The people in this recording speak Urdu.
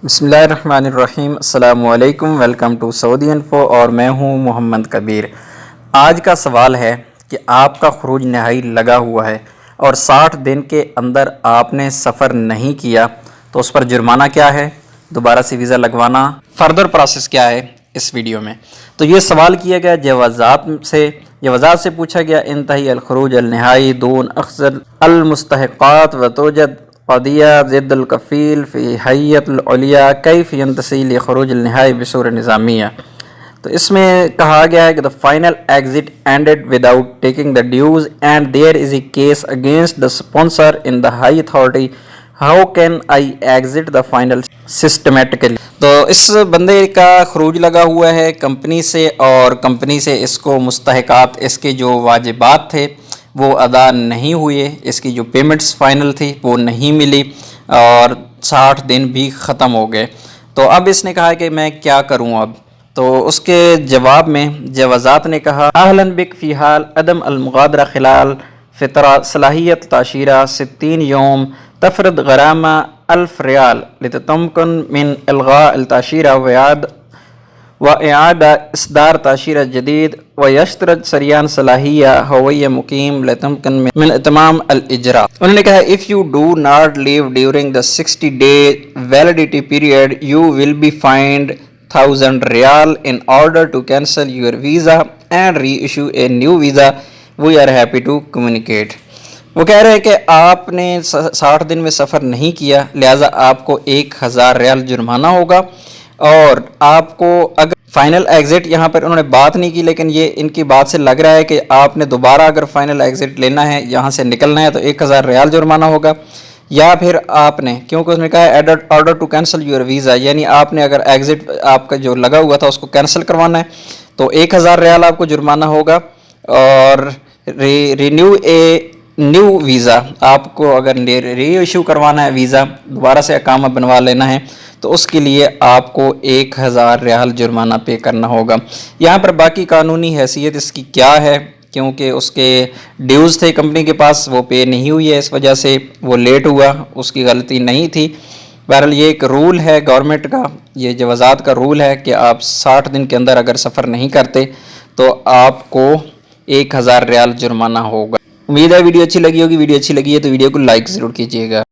بسم اللہ الرحمن الرحیم۔ السلام علیکم، ویلکم ٹو سعودی انفو، اور میں ہوں محمد کبیر۔ آج کا سوال ہے کہ آپ کا خروج نہائی لگا ہوا ہے اور 60 دن کے اندر آپ نے سفر نہیں کیا تو اس پر جرمانہ کیا ہے، دوبارہ سے ویزا لگوانا، فردر پروسیس کیا ہے اس ویڈیو میں۔ تو یہ سوال کیا گیا جوازات سے پوچھا گیا انتہی الخروج النہائی دون اخذ المستحقات و توجد قضیہ ضد الکفیل فی حیت العلیہ کیف ینتسی لخروج النہائی بصورہ نظامیہ۔ تو اس میں کہا گیا ہے کہ the final exit ended without taking the dues and there is a case against the sponsor in the high authority. How can I exit the final systematically؟ تو اس بندے کا خروج لگا ہوا ہے کمپنی سے، اور کمپنی سے اس کو مستحقات، اس کے جو واجبات تھے وہ ادا نہیں ہوئے، اس کی جو پیمنٹس فائنل تھی وہ نہیں ملی اور 60 دن بھی ختم ہو گئے۔ تو اب اس نے کہا کہ میں کیا کروں اب؟ تو اس کے جواب میں جوازات نے کہا اہلاً بک فی حال عدم المغادرہ خلال فطرہ صلاحیت تعشیرہ 60 یوم تفرد غرامہ 1000 ریال لتتمکن من الغاء التعشیرہ وإعادة إصدار تأشيرة جديد ويشترط سریان صلاحیہ ہویہ مقیم لتمکن من اتمام الاجراء۔ انہوں نے کہا if you do not leave during the 60-day validity period you will be fined 1000 Real in order to cancel your visa and reissue a new visa. We are happy to communicate۔ وہ کہہ رہے ہیں کہ آپ نے 60 دن میں سفر نہیں کیا، لہٰذا آپ کو 1000 ریال جرمانہ ہوگا، اور آپ کو اگر فائنل ایگزٹ، یہاں پر انہوں نے بات نہیں کی لیکن یہ ان کی بات سے لگ رہا ہے کہ آپ نے دوبارہ اگر فائنل ایگزٹ لینا ہے، یہاں سے نکلنا ہے، تو 1000 ریال جرمانہ ہوگا، یا پھر آپ نے، کیونکہ اس نے کہا ہے order to cancel your visa, یعنی آپ نے اگر ایگزٹ آپ کا جو لگا ہوا تھا اس کو کینسل کروانا ہے تو 1000 ریال آپ کو جرمانہ ہوگا، اور رینیو اے نیو ویزا، آپ کو اگر ری ایشو کروانا ہے ویزا، دوبارہ سے اقامہ بنوا لینا ہے تو اس کے لیے آپ کو 1000 ریال جرمانہ پے کرنا ہوگا۔ یہاں پر باقی قانونی حیثیت اس کی کیا ہے، کیونکہ اس کے ڈیوز تھے کمپنی کے پاس، وہ پے نہیں ہوئی ہے، اس وجہ سے وہ لیٹ ہوا، اس کی غلطی نہیں تھی۔ بہرحال یہ ایک رول ہے گورنمنٹ کا، یہ جوازات کا رول ہے کہ آپ 60 دن کے اندر اگر سفر نہیں کرتے تو آپ کو 1000 ریال جرمانہ ہوگا۔ امید ہے ویڈیو اچھی لگی ہوگی۔ ویڈیو اچھی لگی ہے تو ویڈیو کو لائک ضرور کیجیے گا۔